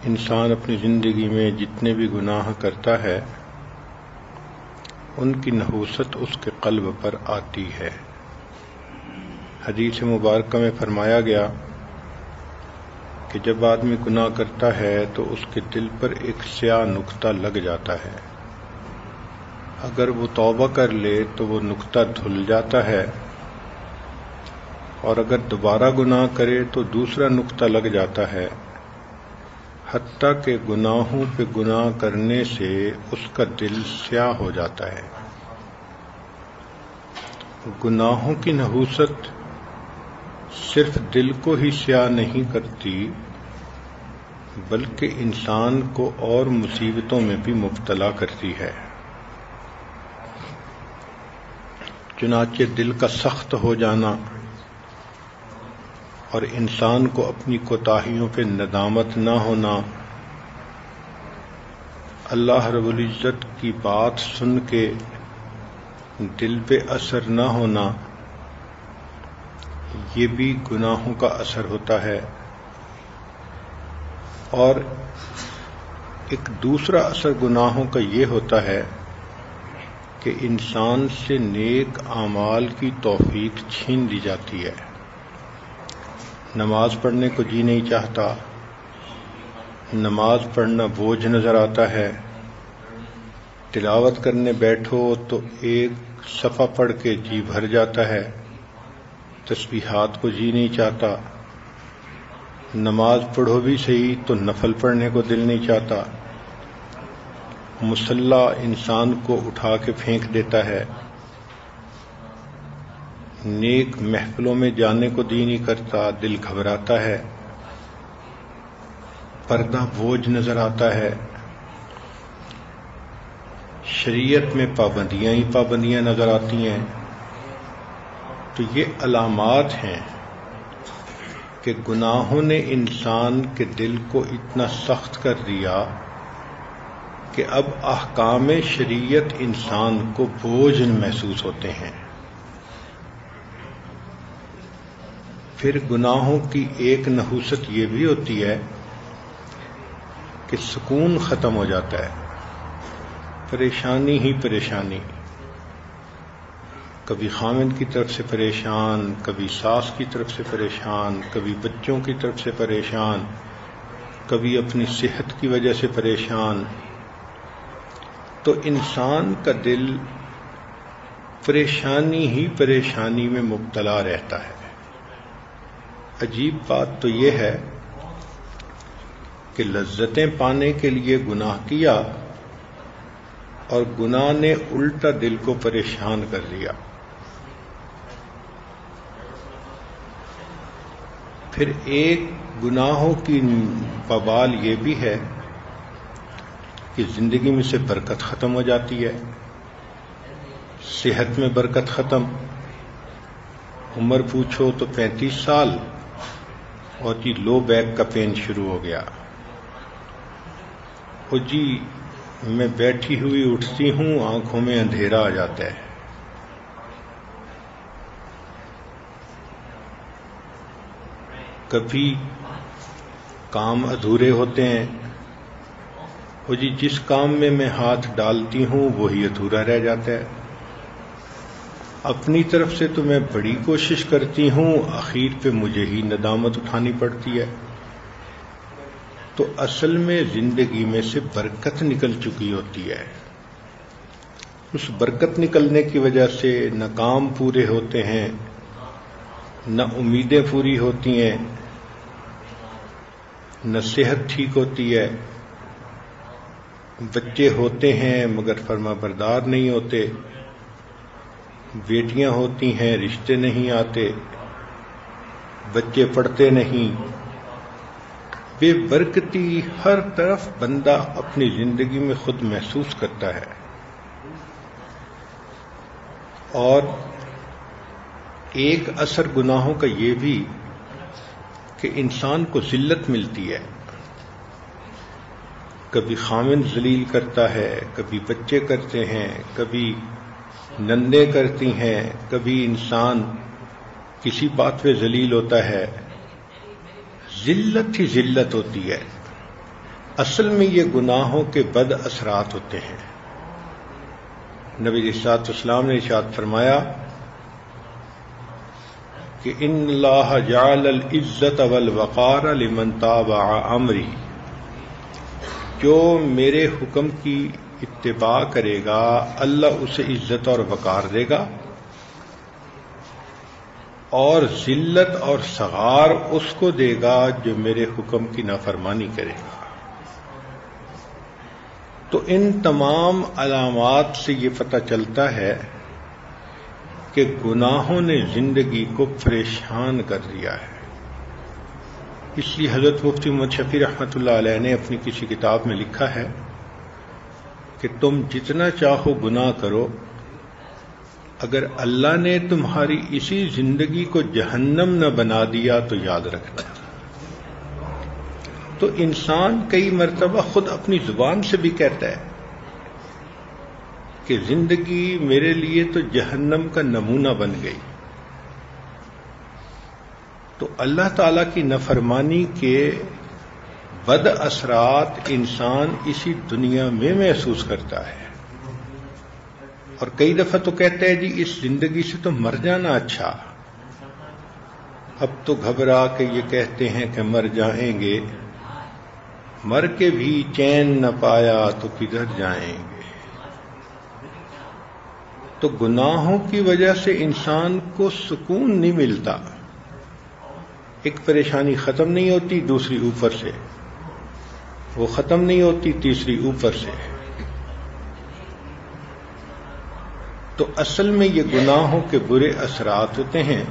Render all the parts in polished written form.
انسان اپنی زندگی میں جتنے بھی گناہ کرتا ہے ان کی نحوست اس کے قلب پر آتی ہے۔ حدیث مبارکہ میں فرمایا گیا کہ جب آدمی گناہ کرتا ہے تو اس کے دل پر ایک سیاہ نقطہ لگ جاتا ہے، اگر وہ توبہ کر لے تو وہ نقطہ دھل جاتا ہے، اور اگر دوبارہ گناہ کرے تو دوسرا نقطہ لگ جاتا ہے، حتیٰ کہ گناہوں پہ گناہ کرنے سے اس کا دل سیاہ ہو جاتا ہے۔ گناہوں کی نحوست صرف دل کو ہی سیاہ نہیں کرتی بلکہ انسان کو اور مصیبتوں میں بھی مبتلا کرتی ہے۔ چنانچہ دل کا سخت ہو جانا اور انسان کو اپنی کوتاہیوں پہ ندامت نہ ہونا، اللہ رب العزت کی بات سن کے دل پہ اثر نہ ہونا، یہ بھی گناہوں کا اثر ہوتا ہے۔ اور ایک دوسرا اثر گناہوں کا یہ ہوتا ہے کہ انسان سے نیک اعمال کی توفیق چھین لی جاتی ہے۔ نماز پڑھنے کو جی نہیں چاہتا، نماز پڑھنا بوجھ نظر آتا ہے، تلاوت کرنے بیٹھو تو ایک صفحہ پڑھ کے جی بھر جاتا ہے، تسبیحات کو جی نہیں چاہتا، نماز پڑھو بھی صحیح تو نفل پڑھنے کو دل نہیں چاہتا، مصلی انسان کو اٹھا کے پھینک دیتا ہے، نیک محفلوں میں جانے کو جی نہیں کرتا، دل گھبراتا ہے، پردہ بوجھ نظر آتا ہے، شریعت میں پابندیاں ہی پابندیاں نظر آتی ہیں۔ تو یہ علامات ہیں کہ گناہوں نے انسان کے دل کو اتنا سخت کر دیا کہ اب احکام شریعت انسان کو بوجھ محسوس ہوتے ہیں۔ پھر گناہوں کی ایک نحوست یہ بھی ہوتی ہے کہ سکون ختم ہو جاتا ہے، پریشانی ہی پریشانی، کبھی خامند کی طرف سے پریشان، کبھی ساس کی طرف سے پریشان، کبھی بچوں کی طرف سے پریشان، کبھی اپنی صحت کی وجہ سے پریشان۔ تو انسان کا دل پریشانی ہی پریشانی میں مبتلا رہتا ہے۔ عجیب بات تو یہ ہے کہ لذتیں پانے کے لیے گناہ کیا اور گناہ نے الٹا دل کو پریشان کر دیا۔ پھر ایک گناہوں کی وبال یہ بھی ہے کہ زندگی میں سے برکت ختم ہو جاتی ہے، صحت میں برکت ختم، عمر پوچھو تو 35 سال اور جی لو بیک کا پین شروع ہو گیا، اور جی میں بیٹھی ہوئی اٹھتی ہوں آنکھوں میں اندھیرا آ جاتا ہے۔ کبھی کام ادھورے ہوتے ہیں، اور جی جس کام میں میں ہاتھ ڈالتی ہوں وہی ادھورا رہ جاتا ہے۔ اپنی طرف سے تو میں بڑی کوشش کرتی ہوں، آخر پہ مجھے ہی ندامت اٹھانی پڑتی ہے۔ تو اصل میں زندگی میں سے برکت نکل چکی ہوتی ہے، اس برکت نکلنے کی وجہ سے نہ کام پورے ہوتے ہیں، نہ امیدیں پوری ہوتی ہیں، نہ صحت ٹھیک ہوتی ہے، بچے ہوتے ہیں مگر فرما بردار نہیں ہوتے، بیٹیاں ہوتی ہیں رشتے نہیں آتے، بچے پڑھتے نہیں، بے برکتی ہر طرف بندہ اپنی زندگی میں خود محسوس کرتا ہے۔ اور ایک اثر گناہوں کا یہ بھی کہ انسان کو ذلت ملتی ہے، کبھی خامند ذلیل کرتا ہے، کبھی بچے کرتے ہیں، کبھی نندیں کرتی ہیں، کبھی انسان کسی بات پہ ذلیل ہوتا ہے، ذلت ہی ذلت ہوتی ہے۔ اصل میں یہ گناہوں کے بد اثرات ہوتے ہیں۔ نبی علیہ الصلوۃ والسلام نے ارشاد فرمایا کہ ان اللہ جعل العزت والوقار لمن تابع امری، جو میرے حکم کی اتباع کرے گا اللہ اسے عزت اور وقار دے گا، اور ذلت اور صغار اس کو دے گا جو میرے حکم کی نافرمانی کرے گا۔ تو ان تمام علامات سے یہ پتہ چلتا ہے کہ گناہوں نے زندگی کو پریشان کر دیا ہے۔ اس لیے حضرت مفتی محمد شفیع رحمۃ اللہ علیہ نے اپنی کسی کتاب میں لکھا ہے کہ تم جتنا چاہو گناہ کرو، اگر اللہ نے تمہاری اسی زندگی کو جہنم نہ بنا دیا تو یاد رکھنا۔ تو انسان کئی مرتبہ خود اپنی زبان سے بھی کہتا ہے کہ زندگی میرے لیے تو جہنم کا نمونہ بن گئی۔ تو اللہ تعالی کی نافرمانی کے بد اثرات انسان اسی دنیا میں محسوس کرتا ہے، اور کئی دفعہ تو کہتا ہے جی اس زندگی سے تو مر جانا اچھا۔ اب تو گھبرا کے یہ کہتے ہیں کہ مر جائیں گے، مر کے بھی چین نہ پایا تو کدھر جائیں گے۔ تو گناہوں کی وجہ سے انسان کو سکون نہیں ملتا، ایک پریشانی ختم نہیں ہوتی دوسری اوپر سے، وہ ختم نہیں ہوتی تیسری اوپر سے۔ تو اصل میں یہ گناہوں کے برے اثرات ہوتے ہیں،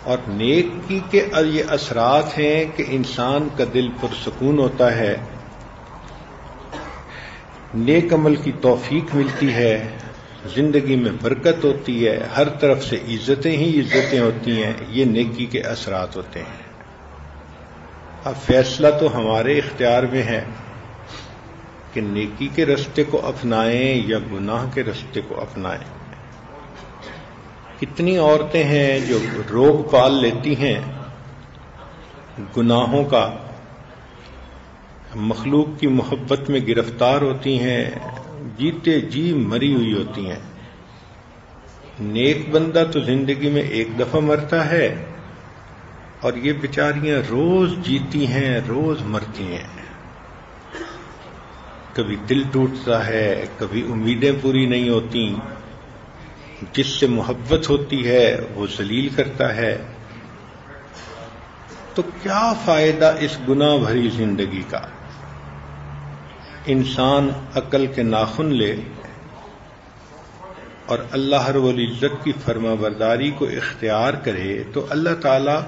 اور نیکی کے یہ اثرات ہیں کہ انسان کا دل پرسکون ہوتا ہے، نیک عمل کی توفیق ملتی ہے، زندگی میں برکت ہوتی ہے، ہر طرف سے عزتیں ہی عزتیں ہوتی ہیں۔ یہ نیکی کے اثرات ہوتے ہیں۔ اب فیصلہ تو ہمارے اختیار میں ہے کہ نیکی کے راستے کو اپنائیں یا گناہ کے راستے کو اپنائیں۔ کتنی عورتیں ہیں جو روگ پال لیتی ہیں گناہوں کا، مخلوق کی محبت میں گرفتار ہوتی ہیں، جیتے جی مری ہوئی ہوتی ہیں۔ نیک بندہ تو زندگی میں ایک دفعہ مرتا ہے، اور یہ بیچاریاں روز جیتی ہیں روز مرتی ہیں۔ کبھی دل ٹوٹتا ہے، کبھی امیدیں پوری نہیں ہوتی، جس سے محبت ہوتی ہے وہ ذلیل کرتا ہے۔ تو کیا فائدہ اس گناہ بھری زندگی کا؟ انسان عقل کے ناخن لے اور اللہ رب العزت کی فرما برداری کو اختیار کرے تو اللہ تعالیٰ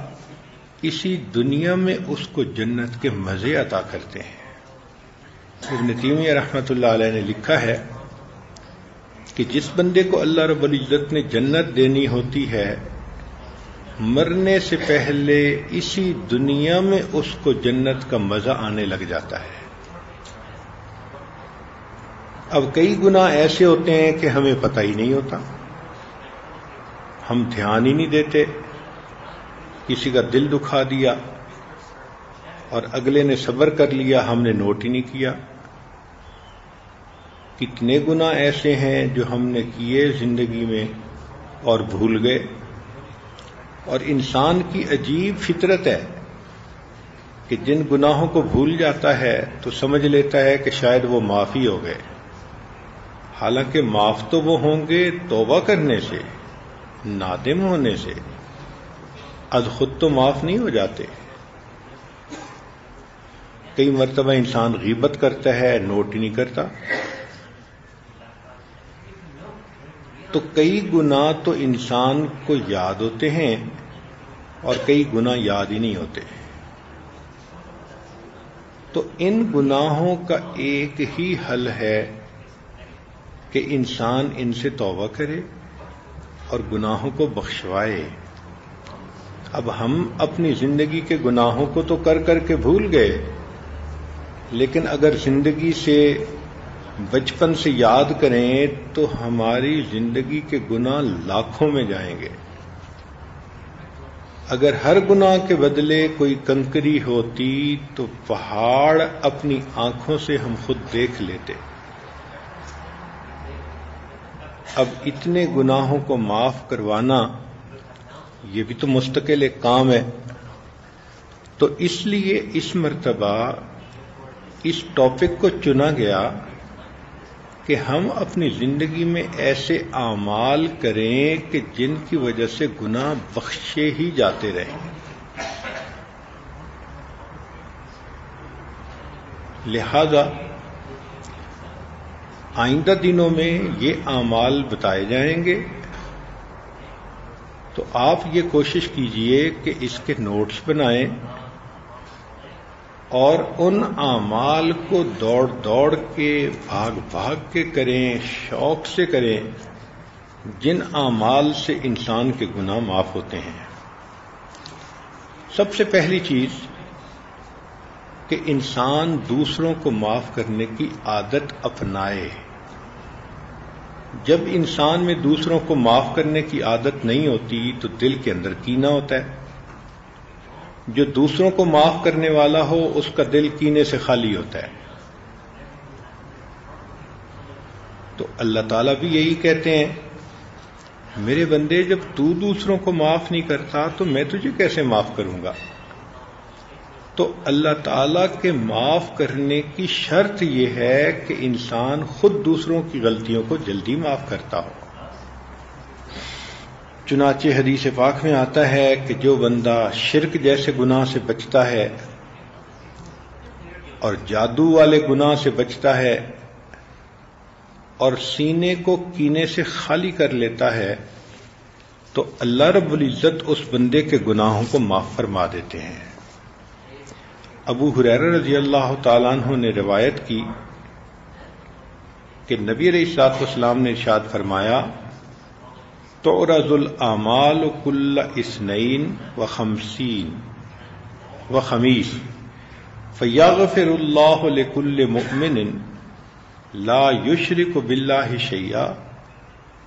اسی دنیا میں اس کو جنت کے مزے عطا کرتے ہیں۔ ابن تیمیہ رحمۃ اللہ علیہ نے لکھا ہے کہ جس بندے کو اللہ رب العزت نے جنت دینی ہوتی ہے، مرنے سے پہلے اسی دنیا میں اس کو جنت کا مزہ آنے لگ جاتا ہے۔ اب کئی گناہ ایسے ہوتے ہیں کہ ہمیں پتہ ہی نہیں ہوتا، ہم دھیان ہی نہیں دیتے، کسی کا دل دکھا دیا اور اگلے نے صبر کر لیا، ہم نے نوٹ ہی نہیں کیا۔ کتنے گناہ ایسے ہیں جو ہم نے کیے زندگی میں اور بھول گئے۔ اور انسان کی عجیب فطرت ہے کہ جن گناہوں کو بھول جاتا ہے تو سمجھ لیتا ہے کہ شاید وہ معاف ہی ہو گئے، حالانکہ معاف تو وہ ہوں گے توبہ کرنے سے، نادم ہونے سے، از خود تو معاف نہیں ہو جاتے۔ کئی مرتبہ انسان غیبت کرتا ہے، نوٹ ہی نہیں کرتا۔ تو کئی گناہ تو انسان کو یاد ہوتے ہیں اور کئی گناہ یاد ہی نہیں ہوتے۔ تو ان گناہوں کا ایک ہی حل ہے کہ انسان ان سے توبہ کرے اور گناہوں کو بخشوائے۔ اب ہم اپنی زندگی کے گناہوں کو تو کر کر کے بھول گئے، لیکن اگر زندگی سے بچپن سے یاد کریں تو ہماری زندگی کے گناہ لاکھوں میں جائیں گے۔ اگر ہر گناہ کے بدلے کوئی کنکری ہوتی تو پہاڑ اپنی آنکھوں سے ہم خود دیکھ لیتے. اب اتنے گناہوں کو معاف کروانا یہ بھی تو مستقل ایک کام ہے. تو اس لیے اس مرتبہ اس ٹاپک کو چنا گیا کہ ہم اپنی زندگی میں ایسے اعمال کریں کہ جن کی وجہ سے گناہ بخشے ہی جاتے رہیں. لہذا آئندہ دنوں میں یہ اعمال بتائے جائیں گے تو آپ یہ کوشش کیجئے کہ اس کے نوٹس بنائیں اور ان اعمال کو دوڑ دوڑ کے بھاگ بھاگ کے کریں، شوق سے کریں جن اعمال سے انسان کے گناہ معاف ہوتے ہیں. سب سے پہلی چیز کہ انسان دوسروں کو معاف کرنے کی عادت اپنائے. جب انسان میں دوسروں کو معاف کرنے کی عادت نہیں ہوتی تو دل کے اندر کینہ ہوتا ہے. جو دوسروں کو معاف کرنے والا ہو اس کا دل کینے سے خالی ہوتا ہے. تو اللہ تعالیٰ بھی یہی کہتے ہیں، میرے بندے جب تو دوسروں کو معاف نہیں کرتا تو میں تجھے کیسے معاف کروں گا. تو اللہ تعالیٰ کے معاف کرنے کی شرط یہ ہے کہ انسان خود دوسروں کی غلطیوں کو جلدی معاف کرتا ہو. چنانچہ حدیث پاک میں آتا ہے کہ جو بندہ شرک جیسے گناہ سے بچتا ہے اور جادو والے گناہ سے بچتا ہے اور سینے کو کینے سے خالی کر لیتا ہے تو اللہ رب العزت اس بندے کے گناہوں کو معاف فرما دیتے ہیں. ابو ہریرہ رضی اللہ تعالیٰ عنہ نے روایت کی کہ نبی علیہ الصلوۃ والسلام نے ارشاد فرمایا، تعرض الاعمال کل اثنین وخمسین وخمیس فیغفر اللہ لکل مؤمن لا یشرک باللہ شیئا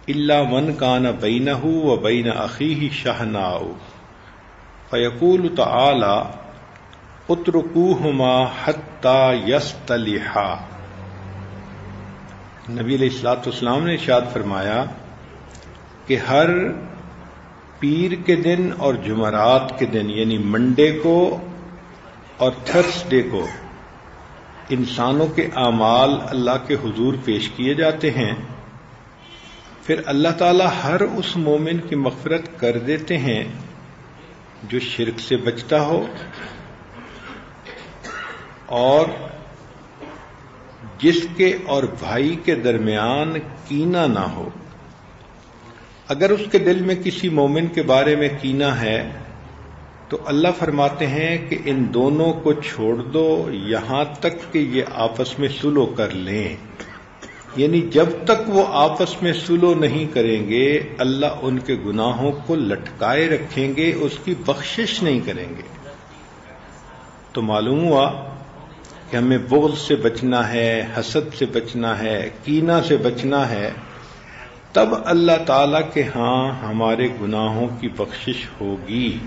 الا من کان بینہ وبین اخیہ شحناء فیقول تعالی اترکوہما حتی یصطلحا. نبی علیہ الصلوۃ والسلام نے ارشاد فرمایا کہ ہر پیر کے دن اور جمعرات کے دن یعنی منڈے کو اور تھرسڈے کو انسانوں کے اعمال اللہ کے حضور پیش کیے جاتے ہیں. پھر اللہ تعالی ہر اس مومن کی مغفرت کر دیتے ہیں جو شرک سے بچتا ہو اور جس کے اور بھائی کے درمیان کینہ نہ ہو. اگر اس کے دل میں کسی مومن کے بارے میں کینہ ہے تو اللہ فرماتے ہیں کہ ان دونوں کو چھوڑ دو یہاں تک کہ یہ آپس میں صلح کر لیں. یعنی جب تک وہ آپس میں صلح نہیں کریں گے اللہ ان کے گناہوں کو لٹکائے رکھیں گے، اس کی بخشش نہیں کریں گے. تو معلوم ہوا کہ ہمیں بغض سے بچنا ہے، حسد سے بچنا ہے، کینہ سے بچنا ہے، تب اللہ تعالیٰ کے ہاں ہمارے گناہوں کی بخشش ہوگی.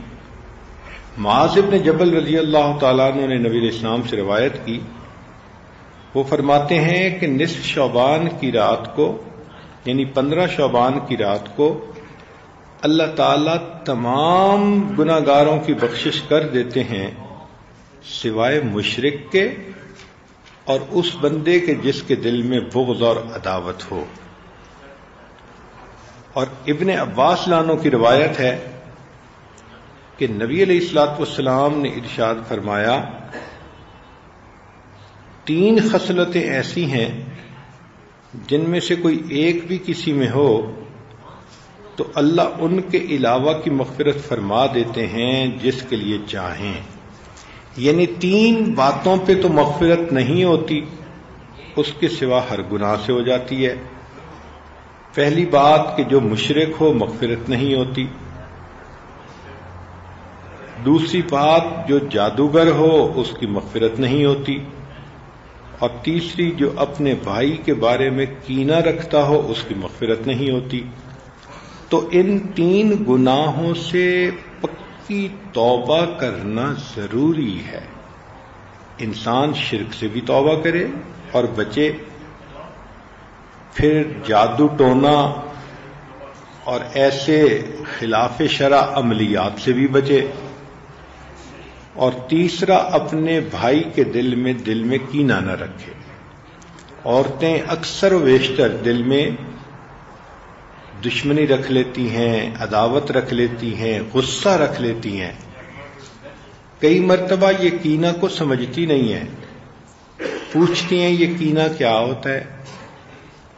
معاذ بن جبل رضی اللہ تعالیٰ عنہ نے نبی علیہ السلام سے روایت کی، وہ فرماتے ہیں کہ نصف شعبان کی رات کو یعنی 15 شعبان کی رات کو اللہ تعالیٰ تمام گناہگاروں کی بخشش کر دیتے ہیں سوائے مشرک کے اور اس بندے کے جس کے دل میں بغض اور عداوت ہو. اور ابن عباس لانو کی روایت ہے کہ نبی علیہ الصلوۃ والسلام نے ارشاد فرمایا، 3 خصلتیں ایسی ہیں جن میں سے کوئی ایک بھی کسی میں ہو تو اللہ ان کے علاوہ کی مغفرت فرما دیتے ہیں جس کے لیے چاہیں. یعنی 3 باتوں پہ تو مغفرت نہیں ہوتی، اس کے سوا ہر گناہ سے ہو جاتی ہے. پہلی بات کہ جو مشرک ہو مغفرت نہیں ہوتی. دوسری بات جو جادوگر ہو اس کی مغفرت نہیں ہوتی. اور تیسری جو اپنے بھائی کے بارے میں کینہ رکھتا ہو اس کی مغفرت نہیں ہوتی. تو ان 3 گناہوں سے کی توبہ کرنا ضروری ہے. انسان شرک سے بھی توبہ کرے اور بچے، پھر جادو ٹونا اور ایسے خلاف شرع عملیات سے بھی بچے، اور تیسرا اپنے بھائی کے دل میں کینہ نہ رکھے. عورتیں اکثر و بیشتر دل میں دشمنی رکھ لیتی ہیں، عداوت رکھ لیتی ہیں، غصہ رکھ لیتی ہیں. کئی مرتبہ یہ کینہ کو سمجھتی نہیں ہیں، پوچھتی ہیں یہ کینہ کیا ہوتا ہے؟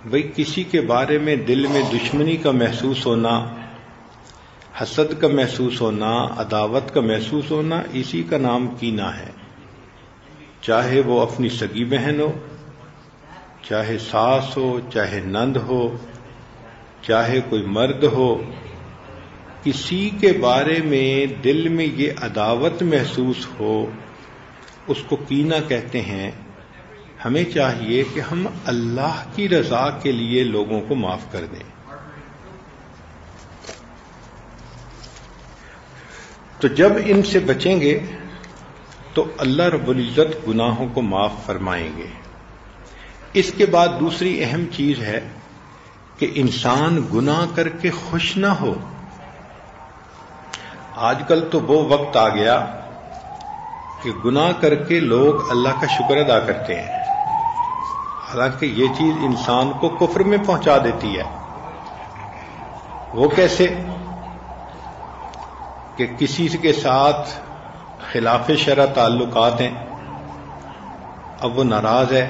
بھئی کسی کے بارے میں دل میں دشمنی کا محسوس ہونا، حسد کا محسوس ہونا، عداوت کا محسوس ہونا، اسی کا نام کینہ ہے. چاہے وہ اپنی سگی بہن ہو، چاہے ساس ہو، چاہے نند ہو، چاہے کوئی مرد ہو، کسی کے بارے میں دل میں یہ عداوت محسوس ہو، اس کو کینہ کہتے ہیں. ہمیں چاہیے کہ ہم اللہ کی رضا کے لیے لوگوں کو معاف کر دیں. تو جب ان سے بچیں گے تو اللہ رب العزت گناہوں کو معاف فرمائیں گے. اس کے بعد دوسری اہم چیز ہے کہ انسان گناہ کر کے خوش نہ ہو. آج کل تو وہ وقت آ گیا کہ گناہ کر کے لوگ اللہ کا شکر ادا کرتے ہیں، حالانکہ یہ چیز انسان کو کفر میں پہنچا دیتی ہے. وہ کیسے؟ کہ کسی کے ساتھ خلاف شرع تعلقات ہیں، اب وہ ناراض ہے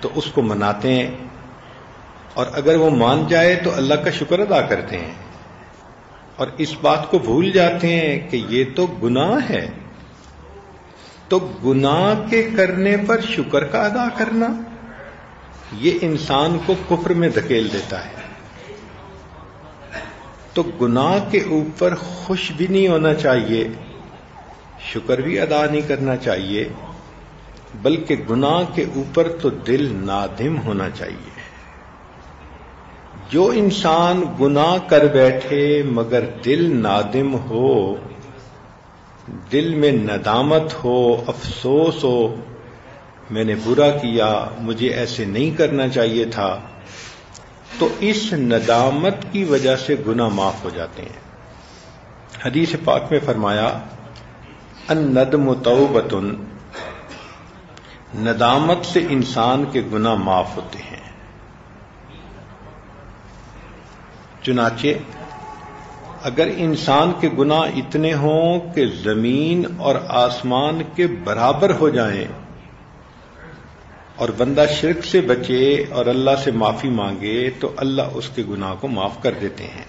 تو اس کو مناتے ہیں، اور اگر وہ مان جائے تو اللہ کا شکر ادا کرتے ہیں، اور اس بات کو بھول جاتے ہیں کہ یہ تو گناہ ہے. تو گناہ کے کرنے پر شکر کا ادا کرنا یہ انسان کو کفر میں دھکیل دیتا ہے. تو گناہ کے اوپر خوش بھی نہیں ہونا چاہیے، شکر بھی ادا نہیں کرنا چاہیے، بلکہ گناہ کے اوپر تو دل نادم ہونا چاہیے. جو انسان گناہ کر بیٹھے مگر دل نادم ہو، دل میں ندامت ہو، افسوس ہو، میں نے برا کیا، مجھے ایسے نہیں کرنا چاہیے تھا، تو اس ندامت کی وجہ سے گناہ معاف ہو جاتے ہیں. حدیث پاک میں فرمایا الندم توبۃ، ندامت سے انسان کے گناہ معاف ہوتے ہیں. چنانچہ اگر انسان کے گناہ اتنے ہوں کہ زمین اور آسمان کے برابر ہو جائیں اور بندہ شرک سے بچے اور اللہ سے معافی مانگے تو اللہ اس کے گناہ کو معاف کر دیتے ہیں.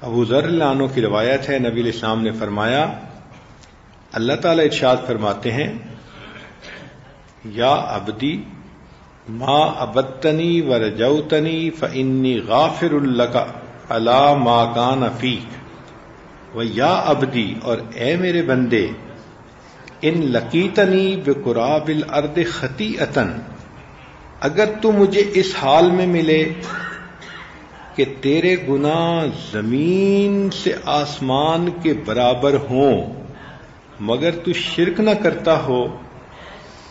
ابو ذر رضی اللہ عنہ کی روایت ہے، نبی علیہ السلام نے فرمایا، اللہ تعالی ارشاد فرماتے ہیں، یا عبدی ما عبدتنی ورجوتنی فانی غافر لک علی ما کان فیک، و یا عبدی، اور اے میرے بندے، ان لقیتنی بقراب الارض خطیئۃ، اگر تو مجھے اس حال میں ملے کہ تیرے گناہ زمین سے آسمان کے برابر ہوں مگر تو شرک نہ کرتا ہو،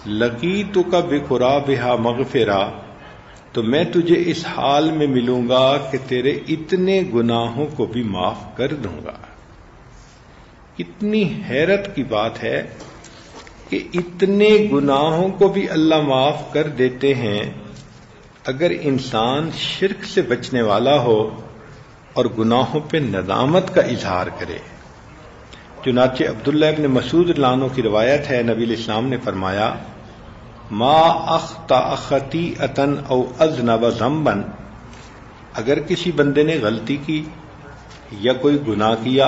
لقیتک بقرابھا مغفرہ، تو میں تجھے اس حال میں ملوں گا کہ تیرے اتنے گناہوں کو بھی معاف کر دوں گا. کتنی حیرت کی بات ہے کہ اتنے گناہوں کو بھی اللہ معاف کر دیتے ہیں اگر انسان شرک سے بچنے والا ہو اور گناہوں پہ ندامت کا اظہار کرے. چنانچہ عبداللہ ابن مسعود رضی اللہ عنہ کی روایت ہے، نبی علیہ السلام نے فرمایا، ما اخطأ خطیئۃ او اذنب ذنبا، اگر کسی بندے نے غلطی کی یا کوئی گناہ کیا،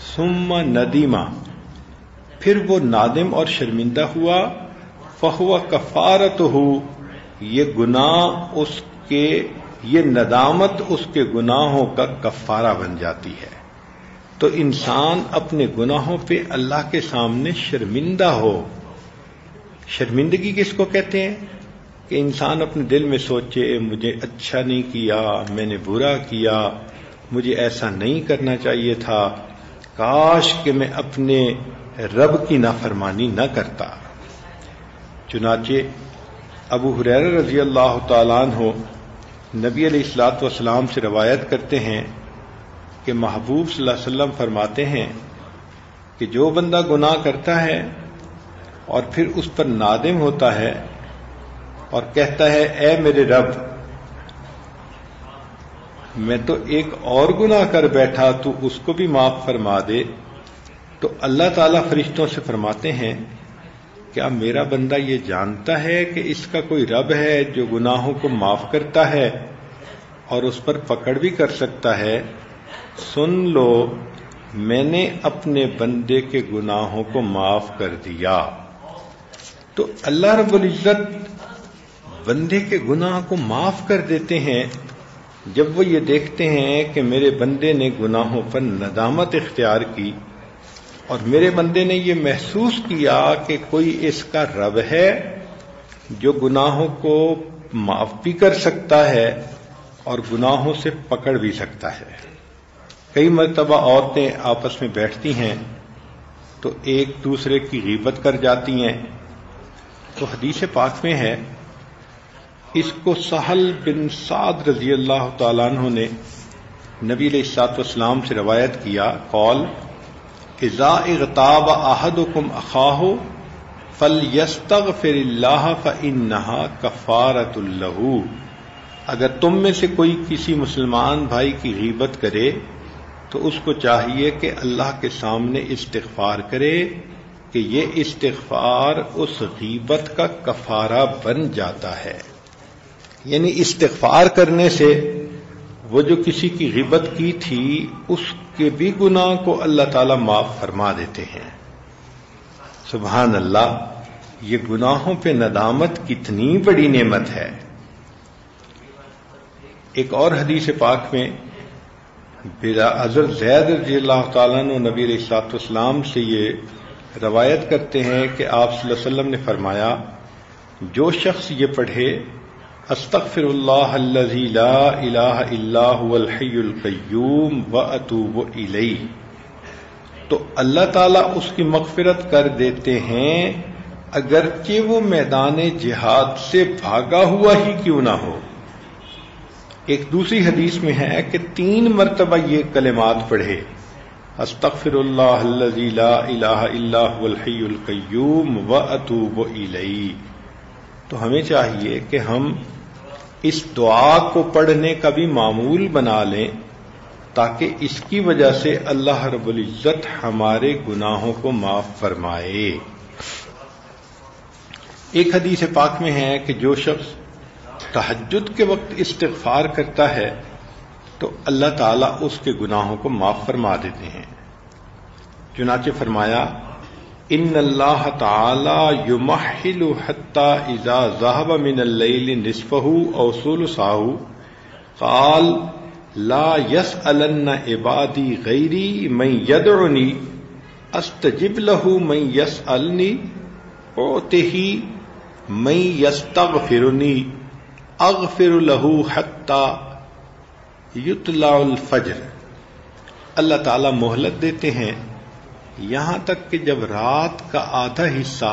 ثم ندیما، پھر وہ نادم اور شرمندہ ہوا، فہو کفارتہ، یہ گناہ اس کے، یہ ندامت اس کے گناہوں کا کفارہ بن جاتی ہے. تو انسان اپنے گناہوں پہ اللہ کے سامنے شرمندہ ہو. شرمندگی کس کو کہتے ہیں؟ کہ انسان اپنے دل میں سوچے مجھے اچھا نہیں کیا، میں نے برا کیا، مجھے ایسا نہیں کرنا چاہیے تھا، کاش کہ میں اپنے رب کی نافرمانی نہ کرتا۔ چنانچہ ابو ہریرہ رضی اللہ تعالیٰ عنہ نبی علیہ الصلوۃ والسلام سے روایت کرتے ہیں کہ محبوب صلی اللہ علیہ وسلم فرماتے ہیں کہ جو بندہ گناہ کرتا ہے اور پھر اس پر نادم ہوتا ہے اور کہتا ہے اے میرے رب، میں تو ایک اور گناہ کر بیٹھا، تو اس کو بھی معاف فرما دے، تو اللہ تعالیٰ فرشتوں سے فرماتے ہیں کیا میرا بندہ یہ جانتا ہے کہ اس کا کوئی رب ہے جو گناہوں کو معاف کرتا ہے اور اس پر پکڑ بھی کر سکتا ہے؟ سن لو، میں نے اپنے بندے کے گناہوں کو معاف کر دیا۔ تو اللہ رب العزت بندے کے گناہ کو معاف کر دیتے ہیں جب وہ یہ دیکھتے ہیں کہ میرے بندے نے گناہوں پر ندامت اختیار کی اور میرے بندے نے یہ محسوس کیا کہ کوئی اس کا رب ہے جو گناہوں کو معاف بھی کر سکتا ہے اور گناہوں سے پکڑ بھی سکتا ہے۔ کئی مرتبہ عورتیں آپس میں بیٹھتی ہیں تو ایک دوسرے کی غیبت کر جاتی ہیں، تو حدیث پاک میں ہے، اس کو سہل بن سعد رضی اللہ تعالیٰ عنہ نے نبی علیہ الصلوۃ والسلام سے روایت کیا، قول اذا اغتاب احدکم اخاہ فلیستغفر اللہ فانها کفارۃ لہ، اگر تم میں سے کوئی کسی مسلمان بھائی کی غیبت کرے تو اس کو چاہیے کہ اللہ کے سامنے استغفار کرے کہ یہ استغفار اس غیبت کا کفارہ بن جاتا ہے۔ یعنی استغفار کرنے سے وہ جو کسی کی غیبت کی تھی اس کے بھی گناہ کو اللہ تعالیٰ معاف فرما دیتے ہیں۔ سبحان اللہ، یہ گناہوں پہ ندامت کتنی بڑی نعمت ہے۔ ایک اور حدیث پاک میں حضرت زید رضی اللہ تعالیٰ عنہ نبی علیہ الصلوۃ والسلام سے یہ روایت کرتے ہیں کہ آپ صلی اللہ علیہ وسلم نے فرمایا، جو شخص یہ پڑھے استغفر اللہ الذی لا الہ الا هو الحی القیوم واتوب الیہ، تو اللہ تعالیٰ اس کی مغفرت کر دیتے ہیں اگرچہ وہ میدان جہاد سے بھاگا ہوا ہی کیوں نہ ہو۔ ایک دوسری حدیث میں ہے کہ 3 مرتبہ یہ کلمات پڑھے، استغفر اللہ الذی لا الہ الا هو الحی القیوم واتوب الیہ۔ تو ہمیں چاہیے کہ ہم اس دعا کو پڑھنے کا بھی معمول بنا لیں تاکہ اس کی وجہ سے اللہ رب العزت ہمارے گناہوں کو معاف فرمائے۔ ایک حدیث پاک میں ہے کہ جو شخص تہجد کے وقت استغفار کرتا ہے تو اللہ تعالیٰ اس کے گناہوں کو معاف فرما دیتے ہیں۔ چنانچہ فرمایا، ان اللہ تعالی یمحل حتی اذا ذهب من اللیل نصفه او ثلثه قال لا يسألن عبادی غیری من یدعنی استجب له من یسألنی اعطہ من یستغفرنی اغفر له حتی یطلع الفجر۔ اللہ تعالی مہلت دیتے ہیں یہاں تک کہ جب رات کا آدھا حصہ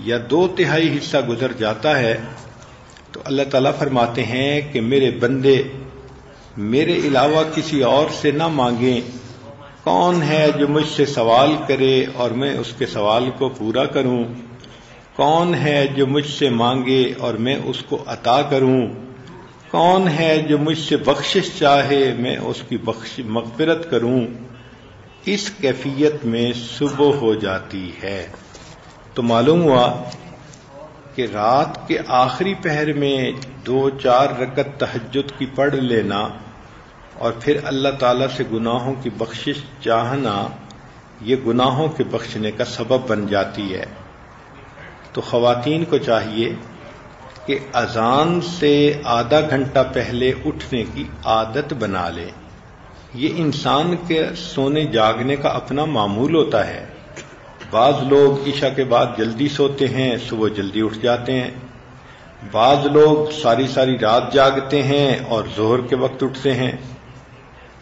یا 2/3 حصہ گزر جاتا ہے تو اللہ تعالیٰ فرماتے ہیں کہ میرے بندے میرے علاوہ کسی اور سے نہ مانگیں، کون ہے جو مجھ سے سوال کرے اور میں اس کے سوال کو پورا کروں، کون ہے جو مجھ سے مانگے اور میں اس کو عطا کروں، کون ہے جو مجھ سے بخشش چاہے میں اس کی مغفرت کروں۔ اس کیفیت میں صبح ہو جاتی ہے۔ تو معلوم ہوا کہ رات کے آخری پہر میں 2-4 رکعت تہجد کی پڑھ لینا اور پھر اللہ تعالیٰ سے گناہوں کی بخشش چاہنا، یہ گناہوں کے بخشنے کا سبب بن جاتی ہے۔ تو خواتین کو چاہیے کہ اذان سے آدھا گھنٹہ پہلے اٹھنے کی عادت بنا لیں۔ یہ انسان کے سونے جاگنے کا اپنا معمول ہوتا ہے۔ بعض لوگ عشاء کے بعد جلدی سوتے ہیں، صبح جلدی اٹھ جاتے ہیں، بعض لوگ ساری رات جاگتے ہیں اور ظہر کے وقت اٹھتے ہیں۔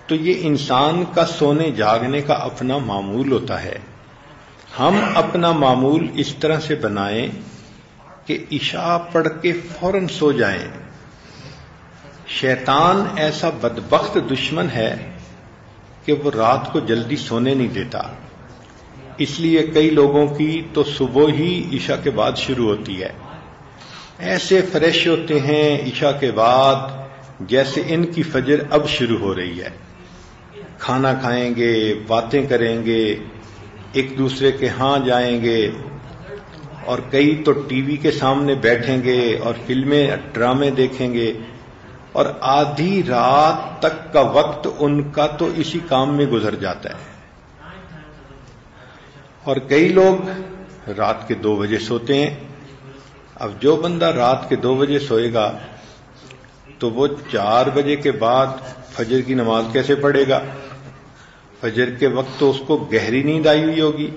تو یہ انسان کا سونے جاگنے کا اپنا معمول ہوتا ہے. ہم اپنا معمول اس طرح سے بنائیں کہ عشاء پڑھ کے فوراً سو جائیں. شیطان ایسا بدبخت دشمن ہے کہ وہ رات کو جلدی سونے نہیں دیتا. اس لیے کئی لوگوں کی تو صبح ہی عشاء کے بعد شروع ہوتی ہے. ایسے فریش ہوتے ہیں عشاء کے بعد جیسے ان کی فجر اب شروع ہو رہی ہے. کھانا کھائیں گے، باتیں کریں گے، ایک دوسرے کے ہاں جائیں گے، اور کئی تو ٹی وی کے سامنے بیٹھیں گے اور فلمیں ڈرامے دیکھیں گے، اور آدھی رات تک کا وقت ان کا تو اسی کام میں گزر جاتا ہے. اور کئی لوگ رات کے 2 بجے سوتے ہیں. اب جو بندہ رات کے 2 بجے سوئے گا تو وہ 4 بجے کے بعد فجر کی نماز کیسے پڑھے گا؟ فجر کے وقت تو اس کو گہری نیند آئی ہوئی ہوگی.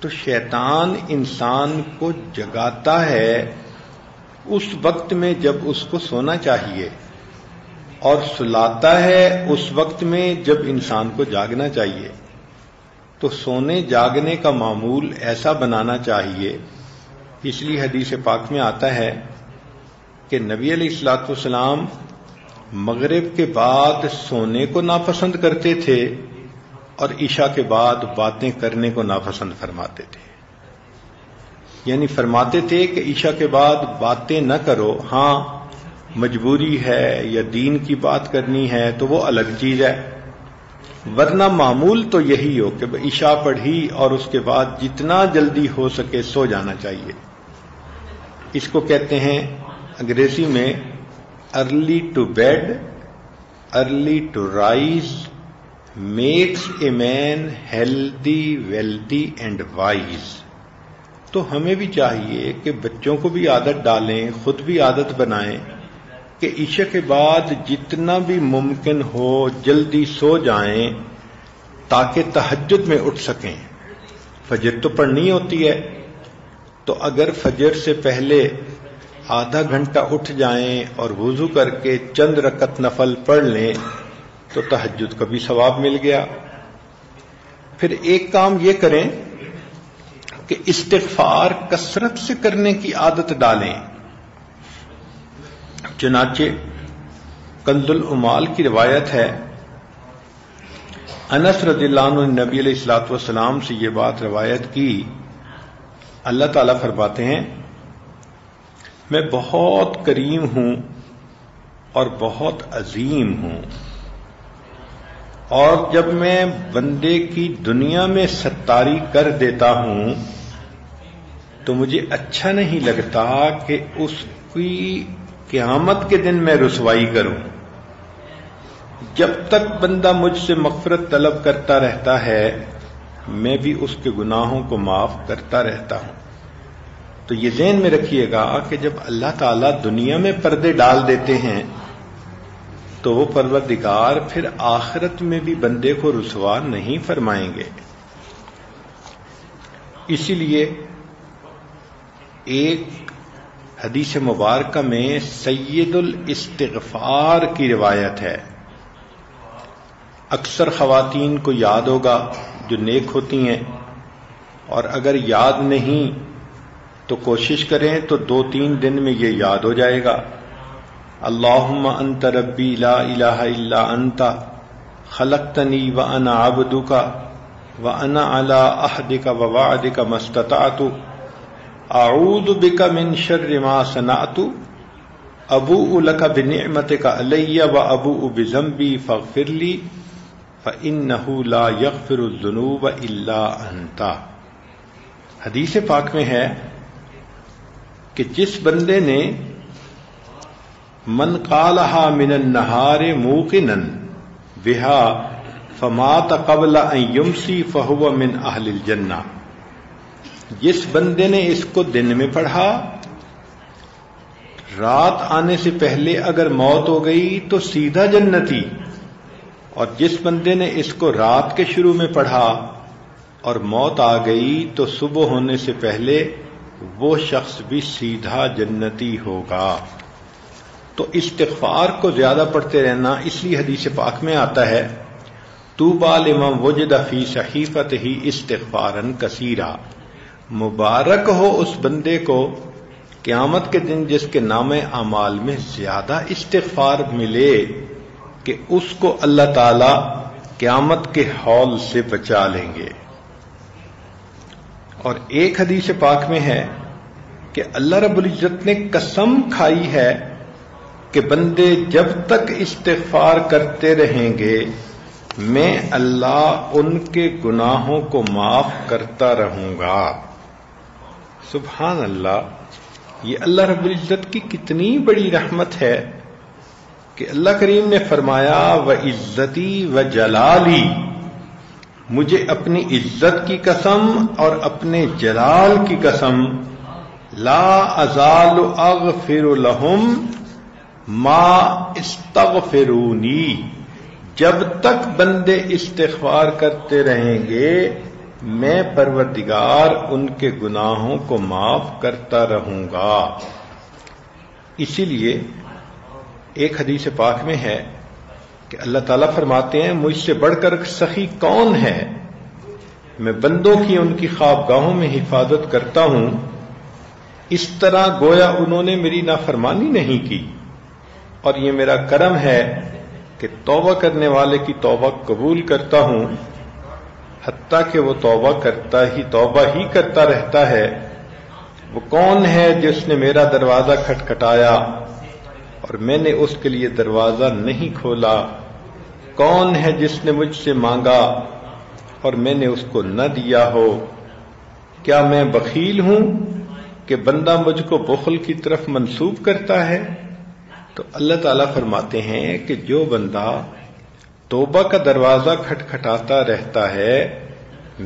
تو شیطان انسان کو جگاتا ہے اس وقت میں جب اس کو سونا چاہیے، اور سلاتا ہے اس وقت میں جب انسان کو جاگنا چاہیے. تو سونے جاگنے کا معمول ایسا بنانا چاہیے. اس لیے حدیث پاک میں آتا ہے کہ نبی علیہ الصلوۃ والسلام مغرب کے بعد سونے کو ناپسند کرتے تھے اور عشاء کے بعد باتیں کرنے کو ناپسند فرماتے تھے. یعنی فرماتے تھے کہ عشاء کے بعد باتیں نہ کرو، ہاں مجبوری ہے یا دین کی بات کرنی ہے تو وہ الگ چیز ہے، ورنہ معمول تو یہی ہو کہ عشاء پڑھی اور اس کے بعد جتنا جلدی ہو سکے سو جانا چاہیے. اس کو کہتے ہیں انگریزی میں early to bed early to rise makes a man healthy wealthy and wise. تو ہمیں بھی چاہیے کہ بچوں کو بھی عادت ڈالیں، خود بھی عادت بنائیں کہ عشاء کے بعد جتنا بھی ممکن ہو جلدی سو جائیں تاکہ تہجد میں اٹھ سکیں. فجر تو پڑھنی ہوتی ہے، تو اگر فجر سے پہلے آدھا گھنٹہ اٹھ جائیں اور وضو کر کے چند رکعت نفل پڑھ لیں تو تہجد کا بھی ثواب مل گیا. پھر ایک کام یہ کریں کہ استغفار کثرت سے کرنے کی عادت ڈالیں. چنانچہ کنز العمال کی روایت ہے، انس رضی اللہ عنہ نے نبی علیہ الصلوۃ والسلام سے یہ بات روایت کی. اللہ تعالیٰ فرماتے ہیں میں بہت کریم ہوں اور بہت عظیم ہوں، اور جب میں بندے کی دنیا میں ستاری کر دیتا ہوں تو مجھے اچھا نہیں لگتا کہ اس کی قیامت کے دن میں رسوائی کروں. جب تک بندہ مجھ سے مغفرت طلب کرتا رہتا ہے میں بھی اس کے گناہوں کو معاف کرتا رہتا ہوں. تو یہ ذہن میں رکھیے گا کہ جب اللہ تعالیٰ دنیا میں پردے ڈال دیتے ہیں تو وہ پروردگار پھر آخرت میں بھی بندے کو رسوا نہیں فرمائیں گے. اسی لیے ایک حدیث مبارکہ میں سید الاستغفار کی روایت ہے. اکثر خواتین کو یاد ہوگا جو نیک ہوتی ہیں، اور اگر یاد نہیں تو کوشش کریں تو 2-3 دن میں یہ یاد ہو جائے گا. اللہم انت ربی لا الہ الا انت خلقتنی وانا عبدک وانا علی عہدک ووعدک ما استطعت اعوذ بک من شر ما صنعت ابوء لک بنعمتک علی وابوء بذنبی فاغفر لی فانہ لا یغفر الذنوب الا انت. حدیث پاک میں ہے کہ جس بندے نے من قالها من النہار موقنا بها فمات قبل ان یمسی فهو من اہل الجنہ، جس بندے نے اس کو دن میں پڑھا رات آنے سے پہلے اگر موت ہو گئی تو سیدھا جنتی، اور جس بندے نے اس کو رات کے شروع میں پڑھا اور موت آ گئی تو صبح ہونے سے پہلے وہ شخص بھی سیدھا جنتی ہوگا. تو استغفار کو زیادہ پڑھتے رہنا، اس لیے حدیث پاک میں آتا ہے طوبی لمن وجد فی صحیفتہ استغفارا کثیرا، مبارک ہو اس بندے کو قیامت کے دن جس کے نام اعمال میں زیادہ استغفار ملے کہ اس کو اللہ تعالی قیامت کے ہول سے بچا لیں گے۔ اور ایک حدیث پاک میں ہے کہ اللہ رب العزت نے قسم کھائی ہے کہ بندے جب تک استغفار کرتے رہیں گے میں اللہ ان کے گناہوں کو معاف کرتا رہوں گا۔ سبحان اللہ، یہ اللہ رب العزت کی کتنی بڑی رحمت ہے کہ اللہ کریم نے فرمایا وعزتی وجلالی، مجھے اپنی عزت کی قسم اور اپنے جلال کی قسم، لا ازال اغفر لهم ما استغفرونی، جب تک بندے استغفار کرتے رہیں گے میں پروردگار ان کے گناہوں کو معاف کرتا رہوں گا۔ اسی لیے ایک حدیث پاک میں ہے کہ اللہ تعالیٰ فرماتے ہیں مجھ سے بڑھ کر سخی کون ہے، میں بندوں کی ان کی خوابگاہوں میں حفاظت کرتا ہوں، اس طرح گویا انہوں نے میری نافرمانی نہیں کی، اور یہ میرا کرم ہے کہ توبہ کرنے والے کی توبہ قبول کرتا ہوں، حتیٰ کہ وہ توبہ ہی کرتا رہتا ہے۔ وہ کون ہے جس نے میرا دروازہ کھٹکھٹایا اور میں نے اس کے لیے دروازہ نہیں کھولا؟ کون ہے جس نے مجھ سے مانگا اور میں نے اس کو نہ دیا ہو؟ کیا میں بخیل ہوں کہ بندہ مجھ کو بخل کی طرف منسوب کرتا ہے؟ تو اللہ تعالیٰ فرماتے ہیں کہ جو بندہ توبہ کا دروازہ کھٹکھٹاتا رہتا ہے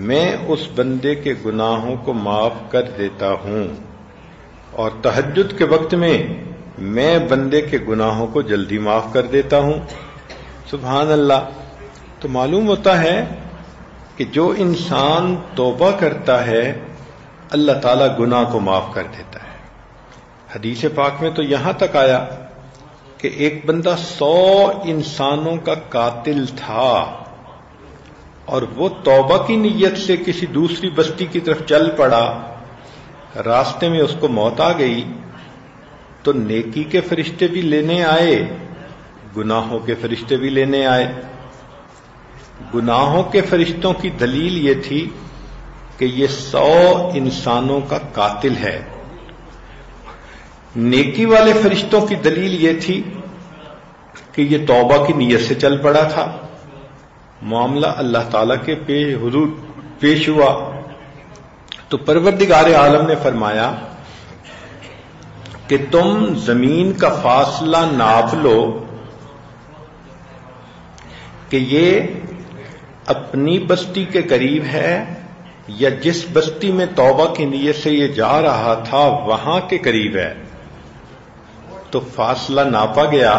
میں اس بندے کے گناہوں کو معاف کر دیتا ہوں، اور تہجد کے وقت میں میں بندے کے گناہوں کو جلدی معاف کر دیتا ہوں۔ سبحان اللہ۔ تو معلوم ہوتا ہے کہ جو انسان توبہ کرتا ہے اللہ تعالیٰ گناہ کو معاف کر دیتا ہے۔ حدیث پاک میں تو یہاں تک آیا کہ ایک بندہ 100 انسانوں کا قاتل تھا اور وہ توبہ کی نیت سے کسی دوسری بستی کی طرف چل پڑا، راستے میں اس کو موت آ گئی تو نیکی کے فرشتے بھی لینے آئے، گناہوں کے فرشتے بھی لینے آئے۔ گناہوں کے فرشتوں کی دلیل یہ تھی کہ یہ 100 انسانوں کا قاتل ہے، نیکی والے فرشتوں کی دلیل یہ تھی کہ یہ توبہ کی نیت سے چل پڑا تھا۔ معاملہ اللہ تعالیٰ کے حضور پیش ہوا تو پروردگار عالم نے فرمایا کہ تم زمین کا فاصلہ ناپ لو کہ یہ اپنی بستی کے قریب ہے یا جس بستی میں توبہ کی نیت سے یہ جا رہا تھا وہاں کے قریب ہے۔ تو فاصلہ ناپا گیا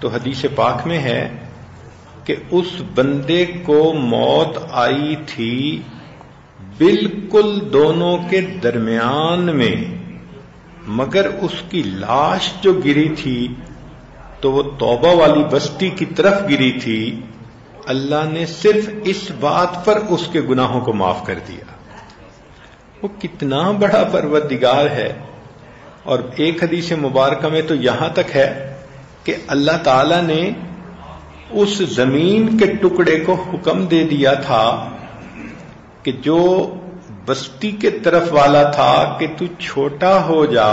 تو حدیث پاک میں ہے کہ اس بندے کو موت آئی تھی بالکل دونوں کے درمیان میں، مگر اس کی لاش جو گری تھی تو وہ توبہ والی بستی کی طرف گری تھی۔ اللہ نے صرف اس بات پر اس کے گناہوں کو معاف کر دیا۔ وہ کتنا بڑا پروردگار ہے۔ اور ایک حدیث مبارکہ میں تو یہاں تک ہے کہ اللہ تعالی نے اس زمین کے ٹکڑے کو حکم دے دیا تھا کہ جو بستی کے طرف والا تھا کہ تو چھوٹا ہو جا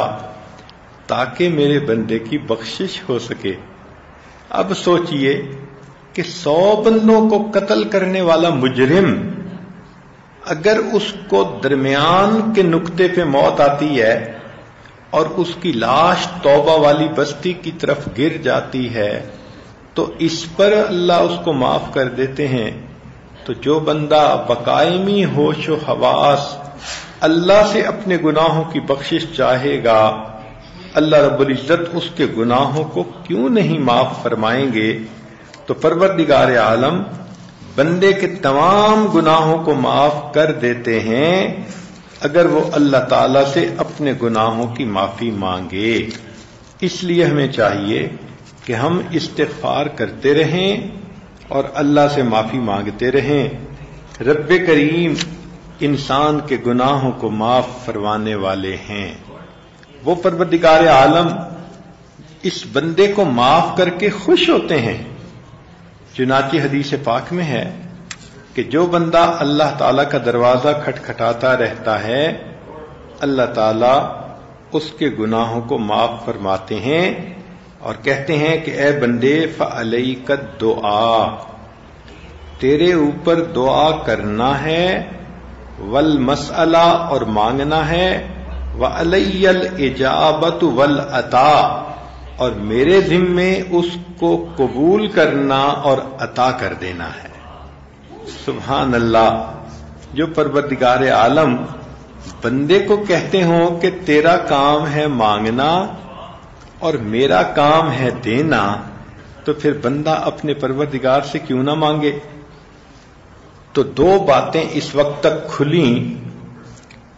تاکہ میرے بندے کی بخشش ہو سکے۔ اب سوچئے کہ 100 بندوں کو قتل کرنے والا مجرم اگر اس کو درمیان کے نقطے پہ موت آتی ہے اور اس کی لاش توبہ والی بستی کی طرف گر جاتی ہے تو اس پر اللہ اس کو معاف کر دیتے ہیں۔ تو جو بندہ بقائمی ہوش و حواس اللہ سے اپنے گناہوں کی بخشش چاہے گا، اللہ رب العزت اس کے گناہوں کو کیوں نہیں معاف فرمائیں گے؟ تو پروردگار عالم بندے کے تمام گناہوں کو معاف کر دیتے ہیں اگر وہ اللہ تعالی سے اپنے گناہوں کی معافی مانگے۔ اس لیے ہمیں چاہیے کہ ہم استغفار کرتے رہیں اور اللہ سے معافی مانگتے رہیں. رب کریم انسان کے گناہوں کو معاف فرمانے والے ہیں. وہ پروردگار عالم اس بندے کو معاف کر کے خوش ہوتے ہیں. چنانچہ حدیث پاک میں ہے کہ جو بندہ اللہ تعالیٰ کا دروازہ کھٹکھٹاتا رہتا ہے اللہ تعالیٰ اس کے گناہوں کو معاف فرماتے ہیں اور کہتے ہیں کہ اے بندے فعلیک الدعا، تیرے اوپر دعا کرنا ہے، والمسئلہ اور مانگنا ہے، وعلی الاجابۃ والعطاء اور میرے ذمے اس کو قبول کرنا اور عطا کر دینا ہے. سبحان اللہ. جو پروردگار عالم بندے کو کہتے ہوں کہ تیرا کام ہے مانگنا اور میرا کام ہے دینا، تو پھر بندہ اپنے پروردگار سے کیوں نہ مانگے؟ تو دو باتیں اس وقت تک کھلیں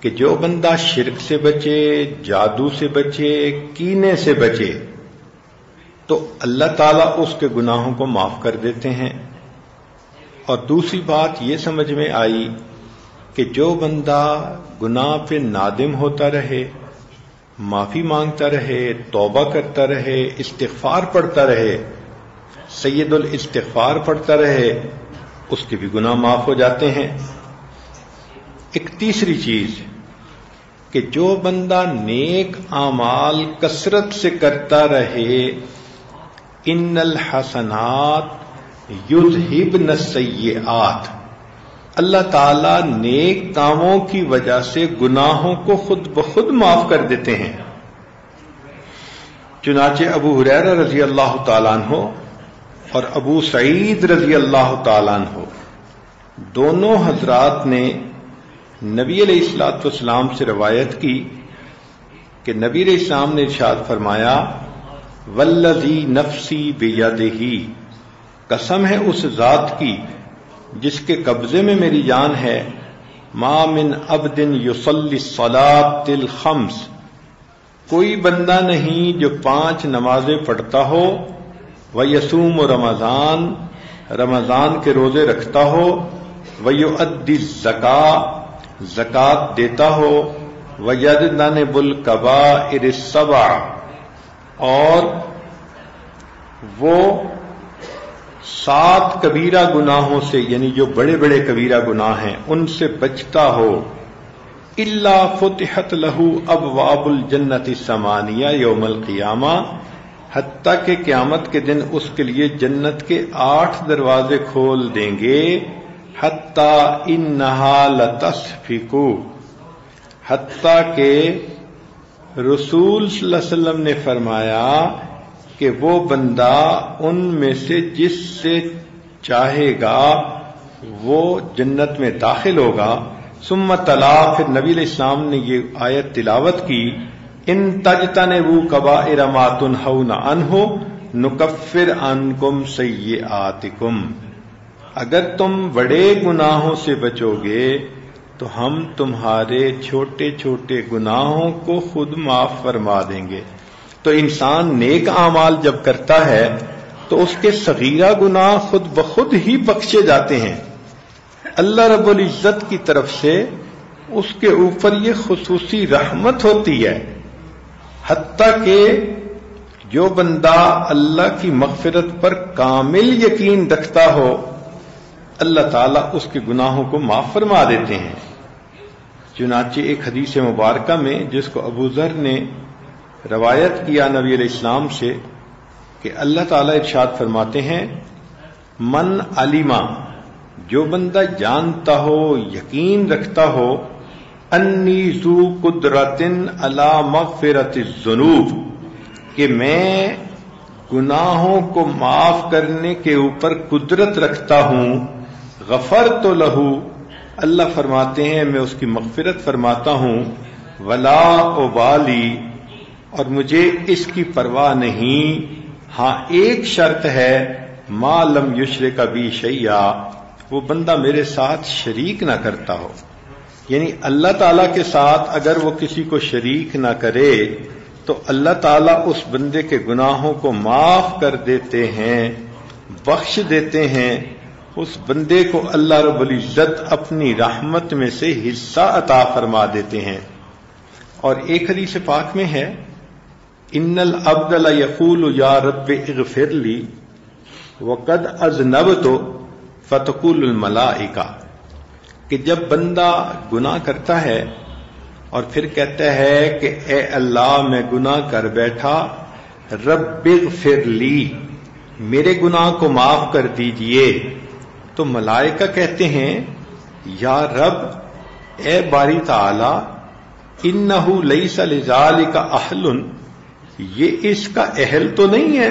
کہ جو بندہ شرک سے بچے، جادو سے بچے، کینے سے بچے تو اللہ تعالیٰ اس کے گناہوں کو معاف کر دیتے ہیں. اور دوسری بات یہ سمجھ میں آئی کہ جو بندہ گناہ پہ نادم ہوتا رہے، معافی مانگتا رہے، توبہ کرتا رہے، استغفار پڑھتا رہے، سید الاستغفار پڑھتا رہے، اس کے بھی گناہ معاف ہو جاتے ہیں. ایک تیسری چیز کہ جو بندہ نیک اعمال کثرت سے کرتا رہے، ان الحسنات یذہبن السیئات، اللہ تعالیٰ نیک کاموں کی وجہ سے گناہوں کو خود بخود معاف کر دیتے ہیں. چنانچہ ابو ہریرہ رضی اللہ تعالیٰ عنہ اور ابو سعید رضی اللہ تعالیٰ عنہ دونوں حضرات نے نبی علیہ الصلوۃ والسلام سے روایت کی کہ نبی علیہ السلام نے ارشاد فرمایا، والذی نفسی بیدہ، قسم ہے اس ذات کی جس کے قبضے میں میری جان ہے، ما من عبد یصلی الصلاۃ الخمس، کوئی بندہ نہیں جو 5 نمازیں پڑھتا ہو، ویصوم رمضان، رمضان کے روزے رکھتا ہو، ویؤدی الزکاۃ، زکوٰۃ دیتا ہو، ویجتنب الکبائر السبع، اور وہ 7 کبیرہ گناہوں سے یعنی جو بڑے بڑے کبیرہ گناہ ہیں ان سے بچتا ہو، الا فتحت لہ ابواب الجنت الثمانیہ یوم القیامہ، حتیٰ کہ قیامت کے دن اس کے لیے جنت کے 8 دروازے کھول دیں گے، حتیٰ انہا لتصفق، حتیٰ کہ رسول صلی اللہ علیہ وسلم نے فرمایا کہ وہ بندہ ان میں سے جس سے چاہے گا وہ جنت میں داخل ہوگا. ثم تلا، پھر نبی علیہ السلام نے یہ آیت تلاوت کی، ان تجتنبوا کبائر ما تنہون عنہ نکفر عنکم سیئاتکم، اگر تم بڑے گناہوں سے بچو گے تو ہم تمہارے چھوٹے چھوٹے گناہوں کو خود معاف فرما دیں گے. تو انسان نیک اعمال جب کرتا ہے تو اس کے صغیرہ گناہ خود بخود ہی بخشے جاتے ہیں. اللہ رب العزت کی طرف سے اس کے اوپر یہ خصوصی رحمت ہوتی ہے، حتیٰ کہ جو بندہ اللہ کی مغفرت پر کامل یقین رکھتا ہو اللہ تعالیٰ اس کے گناہوں کو معاف فرما دیتے ہیں. چنانچہ ایک حدیث مبارکہ میں جس کو ابو ذر نے روایت کیا نبی علیہ السلام سے کہ اللہ تعالیٰ ارشاد فرماتے ہیں، من علیما، جو بندہ جانتا ہو یقین رکھتا ہو، انی ذو قدرت علی مغفرۃ الذنوب، کہ میں گناہوں کو معاف کرنے کے اوپر قدرت رکھتا ہوں، غفرت لہ، اللہ فرماتے ہیں میں اس کی مغفرت فرماتا ہوں، ولا ابالی، اور مجھے اس کی پرواہ نہیں، ہاں ایک شرط ہے، ما لم یشرک بی شیئا، وہ بندہ میرے ساتھ شریک نہ کرتا ہو. یعنی اللہ تعالیٰ کے ساتھ اگر وہ کسی کو شریک نہ کرے تو اللہ تعالیٰ اس بندے کے گناہوں کو معاف کر دیتے ہیں، بخش دیتے ہیں. اس بندے کو اللہ رب العزت اپنی رحمت میں سے حصہ عطا فرما دیتے ہیں. اور ایک حدیث پاک میں ہے، ان العبد لیقول یا رب اغفر لی وقد اذنبت فتقول الملائکہ، کہ جب بندہ گناہ کرتا ہے اور پھر کہتا ہے کہ اے اللہ میں گناہ کر بیٹھا، رب اغفر لی، میرے گناہ کو معاف کر دیجئے، تو ملائکہ کہتے ہیں یا رب، اے باری تعالی، انہ لیس لذالک اہل، یہ اس کا اہل تو نہیں ہے،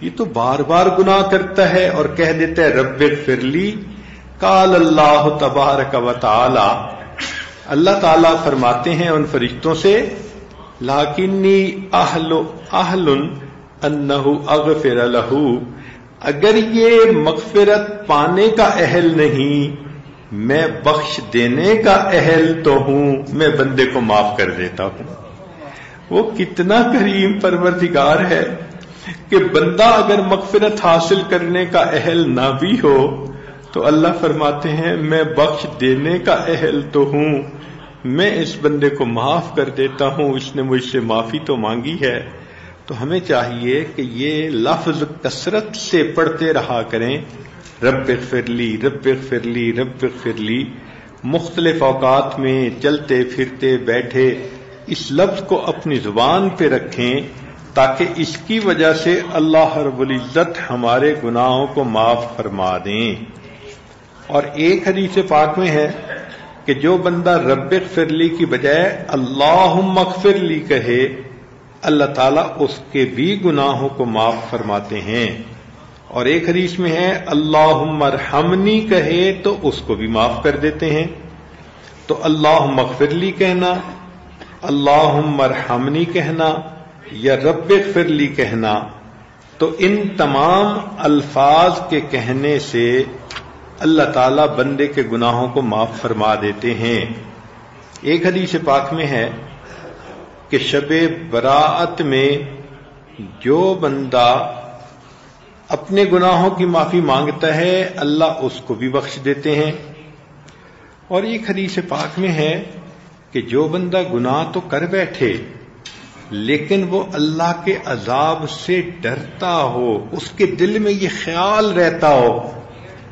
یہ تو بار بار گناہ کرتا ہے اور کہہ دیتا ہے رب اغفر لی. قال اللہ تبارک و تعالی، اللہ تعالیٰ فرماتے ہیں ان فرشتوں سے، لیکنی اہل انہ اغفر لہ، اگر یہ مغفرت پانے کا اہل نہیں، میں بخش دینے کا اہل تو ہوں، میں بندے کو معاف کر دیتا ہوں. وہ کتنا کریم پروردگار ہے کہ بندہ اگر مغفرت حاصل کرنے کا اہل نہ بھی ہو تو اللہ فرماتے ہیں میں بخش دینے کا اہل تو ہوں، میں اس بندے کو معاف کر دیتا ہوں، اس نے مجھ سے معافی تو مانگی ہے. تو ہمیں چاہیے کہ یہ لفظ کثرت سے پڑھتے رہا کریں، رب اغفر لی، رب اغفر لی، رب اغفر لی. مختلف اوقات میں چلتے پھرتے بیٹھے اس لفظ کو اپنی زبان پہ رکھیں تاکہ اس کی وجہ سے اللہ رب العزت ہمارے گناہوں کو معاف فرما دیں. اور ایک حدیث پاک میں ہے کہ جو بندہ رب اغفر لی کی بجائے اللہم اغفر لی کہے، اللہ تعالیٰ اس کے بھی گناہوں کو معاف فرماتے ہیں. اور ایک حدیث میں ہے اللہم ارحمنی کہے تو اس کو بھی معاف کر دیتے ہیں. تو اللہم اغفر لی کہنا، اللہم ارحمنی کہنا یا رب اغفر لی کہنا، تو ان تمام الفاظ کے کہنے سے اللہ تعالیٰ بندے کے گناہوں کو معاف فرما دیتے ہیں. ایک حدیث پاک میں ہے کہ شب براءت میں جو بندہ اپنے گناہوں کی معافی مانگتا ہے اللہ اس کو بھی بخش دیتے ہیں. اور ایک حدیث پاک میں ہے کہ جو بندہ گناہ تو کر بیٹھے لیکن وہ اللہ کے عذاب سے ڈرتا ہو، اس کے دل میں یہ خیال رہتا ہو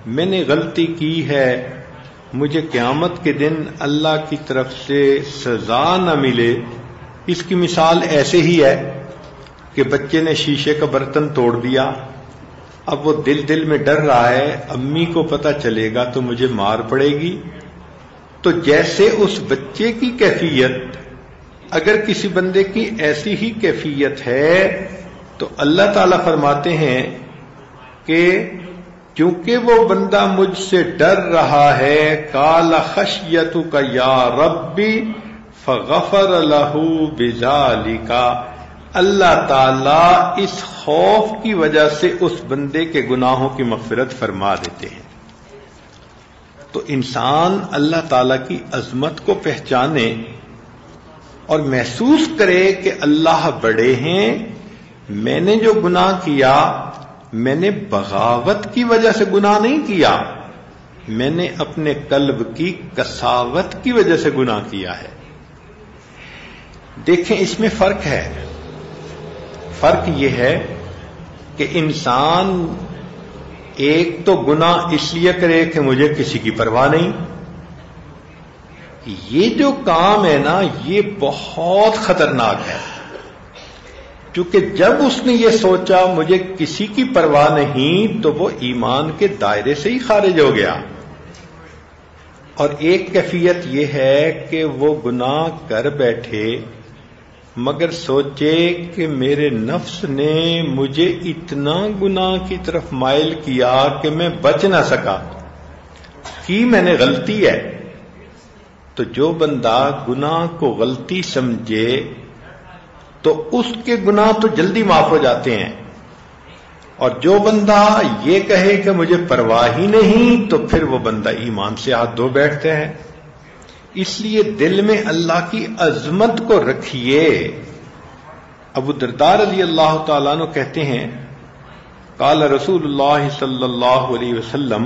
میں نے غلطی کی ہے، مجھے قیامت کے دن اللہ کی طرف سے سزا نہ ملے. اس کی مثال ایسے ہی ہے کہ بچے نے شیشے کا برتن توڑ دیا، اب وہ دل میں ڈر رہا ہے امی کو پتہ چلے گا تو مجھے مار پڑے گی. تو جیسے اس بچے کی کیفیت اگر کسی بندے کی ایسی ہی کیفیت ہے تو اللہ تعالیٰ فرماتے ہیں کہ چونکہ وہ بندہ مجھ سے ڈر رہا ہے، قال خشیتک یا ربی فغفر لہ بذالک، اللہ تعالیٰ اس خوف کی وجہ سے اس بندے کے گناہوں کی مغفرت فرما دیتے ہیں. تو انسان اللہ تعالیٰ کی عظمت کو پہچانے اور محسوس کرے کہ اللہ بڑے ہیں. میں نے جو گناہ کیا میں نے بغاوت کی وجہ سے گناہ نہیں کیا، میں نے اپنے قلب کی قساوت کی وجہ سے گناہ کیا ہے. دیکھیں اس میں فرق ہے. فرق یہ ہے کہ انسان ایک تو گناہ اس لیے کرے کہ مجھے کسی کی پرواہ نہیں. یہ جو کام ہے نا یہ بہت خطرناک ہے، کیونکہ جب اس نے یہ سوچا مجھے کسی کی پرواہ نہیں تو وہ ایمان کے دائرے سے ہی خارج ہو گیا. اور ایک کیفیت یہ ہے کہ وہ گناہ کر بیٹھے مگر سوچے کہ میرے نفس نے مجھے اتنا گناہ کی طرف مائل کیا کہ میں بچ نہ سکا، کی میں نے غلطی ہے. تو جو بندہ گناہ کو غلطی سمجھے تو اس کے گناہ تو جلدی معاف ہو جاتے ہیں، اور جو بندہ یہ کہے کہ مجھے پرواہ ہی نہیں تو پھر وہ بندہ ایمان سے ہاتھ دھو بیٹھتے ہیں. اس لیے دل میں اللہ کی عظمت کو رکھیے ابو الدرداء رضی اللہ تعالیٰ عنہ کہتے ہیں قال رسول اللہ صلی اللہ علیہ وسلم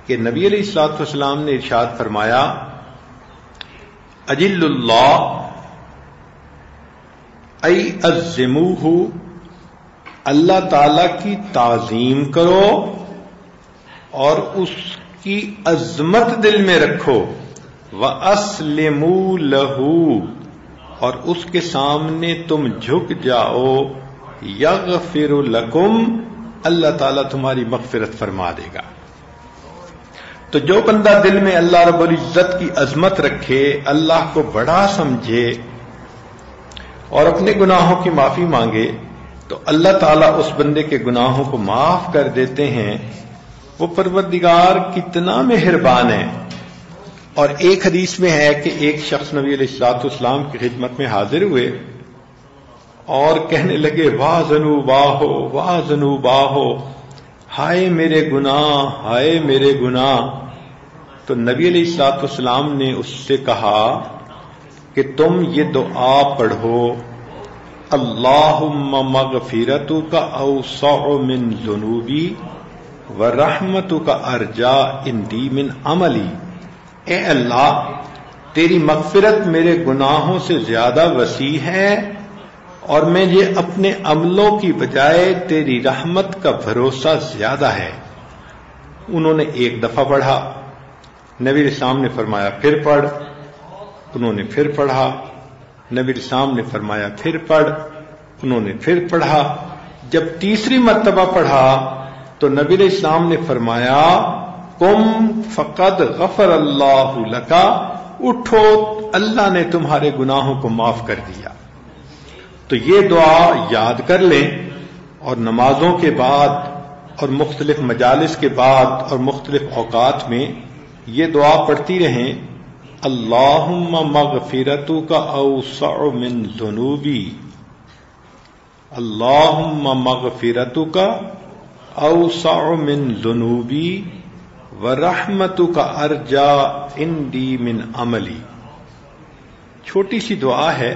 کہ نبی علیہ الصلوۃ والسلام نے ارشاد فرمایا اجل اللہ ای عظموہ، اللہ تعالی کی تعظیم کرو اور اس کی عظمت دل میں رکھو، وَأَسْلِمُوا لَهُ، اور اس کے سامنے تم جھک جاؤ، یغفر لکم، اللہ تعالیٰ تمہاری مغفرت فرما دے گا۔ تو جو بندہ دل میں اللہ رب العزت کی عظمت رکھے، اللہ کو بڑا سمجھے اور اپنے گناہوں کی معافی مانگے، تو اللہ تعالیٰ اس بندے کے گناہوں کو معاف کر دیتے ہیں۔ وہ پروردگار کتنا مہربان ہے۔ اور ایک حدیث میں ہے کہ ایک شخص نبی علیہ الصلوۃ والسلام کی خدمت میں حاضر ہوئے اور کہنے لگے واہ ذنوباہو واہ ذنوباہو، ہائے میرے گناہ، ہائے میرے گناہ۔ تو نبی علیہ الصلوۃ والسلام نے اس سے کہا کہ تم یہ دعا پڑھو، اللہم مغفرتک اوسع من ذنوبی ورحمتک ارجا عندی من عملی، اے اللہ تیری مغفرت میرے گناہوں سے زیادہ وسیع ہے اور مجھے اپنے عملوں کی بجائے تیری رحمت کا بھروسہ زیادہ ہے۔ انہوں نے ایک دفعہ پڑھا، نبی اسلام نے فرمایا پھر پڑھ، انہوں نے پھر پڑھا، نبی اسلام نے فرمایا پھر پڑھ، انہوں نے پھر پڑھا۔ جب تیسری مرتبہ پڑھا تو نبی اسلام نے فرمایا قم فقد غفر اللہ لکا، اٹھو اللہ نے تمہارے گناہوں کو معاف کر دیا۔ تو یہ دعا یاد کر لیں اور نمازوں کے بعد اور مختلف مجالس کے بعد اور مختلف اوقات میں یہ دعا پڑھتی رہیں، اللہم مغفرتک اوسع من ذنوبی، اللہم مغفرتک اوسع من ذنوبی ورحمتک ارجا عندی من عملی۔ چھوٹی سی دعا ہے،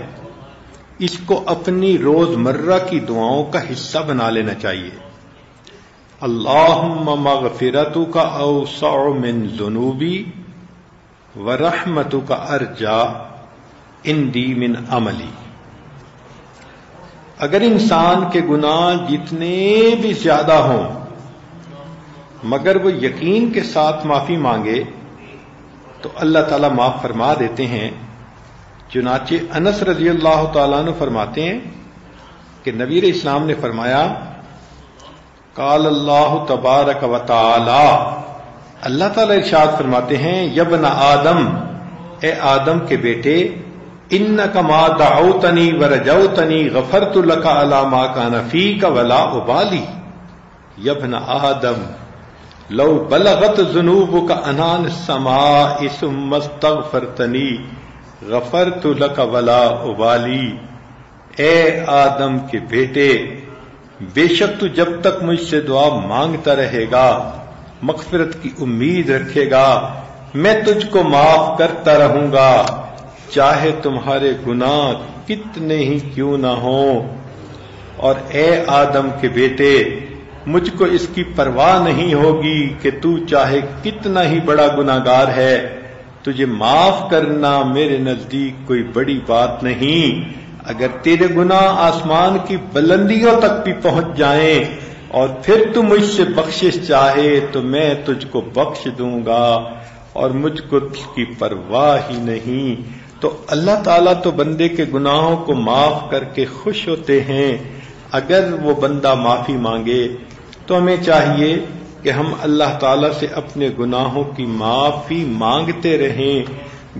اس کو اپنی روزمرہ کی دعاؤں کا حصہ بنا لینا چاہیے۔ اللہم مغفرتک اوسع من ذنوبی ورحمتک ارجا عندی من عملی۔ اگر انسان کے گناہ جتنے بھی زیادہ ہوں مگر وہ یقین کے ساتھ معافی مانگے تو اللہ تعالیٰ معاف فرما دیتے ہیں۔ چنانچہ انس رضی اللہ تعالیٰ عنہ فرماتے ہیں کہ نبی علیہ السلام نے فرمایا قال اللہ تبارک و تعالی، اللہ تعالیٰ ارشاد فرماتے ہیں یبن آدم، اے آدم کے بیٹے، انک ما دعوتنی ورجوتنی غفرت لک علی ما کان فیک ولا ابالی، یبن آدم لو بلغت ذنوبک عنان السماء ثم استغفرتنی غفرت لک ولا ابالی، اے آدم کے بیٹے، بے شک تو جب تک مجھ سے دعا مانگتا رہے گا، مغفرت کی امید رکھے گا، میں تجھ کو معاف کرتا رہوں گا، چاہے تمہارے گناہ کتنے ہی کیوں نہ ہوں۔ اور اے آدم کے بیٹے، مجھ کو اس کی پرواہ نہیں ہوگی کہ تو چاہے کتنا ہی بڑا گناہگار ہے، تجھے معاف کرنا میرے نزدیک کوئی بڑی بات نہیں۔ اگر تیرے گناہ آسمان کی بلندیوں تک بھی پہنچ جائیں اور پھر تو مجھ سے بخشش چاہے تو میں تجھ کو بخش دوں گا، اور مجھ کو اس کی پرواہ ہی نہیں۔ تو اللہ تعالیٰ تو بندے کے گناہوں کو معاف کر کے خوش ہوتے ہیں۔ اگر وہ بندہ معافی مانگے تو ہمیں چاہیے کہ ہم اللہ تعالیٰ سے اپنے گناہوں کی معافی مانگتے رہیں۔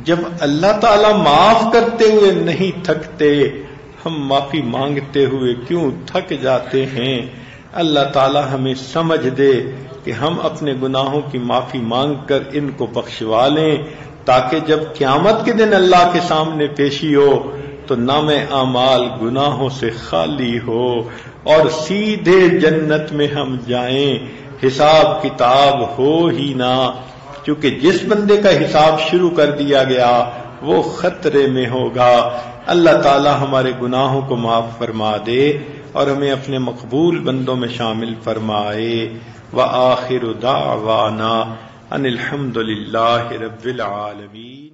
جب اللہ تعالیٰ معاف کرتے ہوئے نہیں تھکتے، ہم معافی مانگتے ہوئے کیوں تھک جاتے ہیں؟ اللہ تعالیٰ ہمیں سمجھ دے کہ ہم اپنے گناہوں کی معافی مانگ کر ان کو بخشوا لیں، تاکہ جب قیامت کے دن اللہ کے سامنے پیشی ہو تو نام اعمال گناہوں سے خالی ہو اور سیدھے جنت میں ہم جائیں، حساب کتاب ہو ہی نہ، کیونکہ جس بندے کا حساب شروع کر دیا گیا وہ خطرے میں ہوگا۔ اللہ تعالی ہمارے گناہوں کو معاف فرما دے اور ہمیں اپنے مقبول بندوں میں شامل فرمائے۔ وآخر دعوانا ان الحمد للہ رب العالمین۔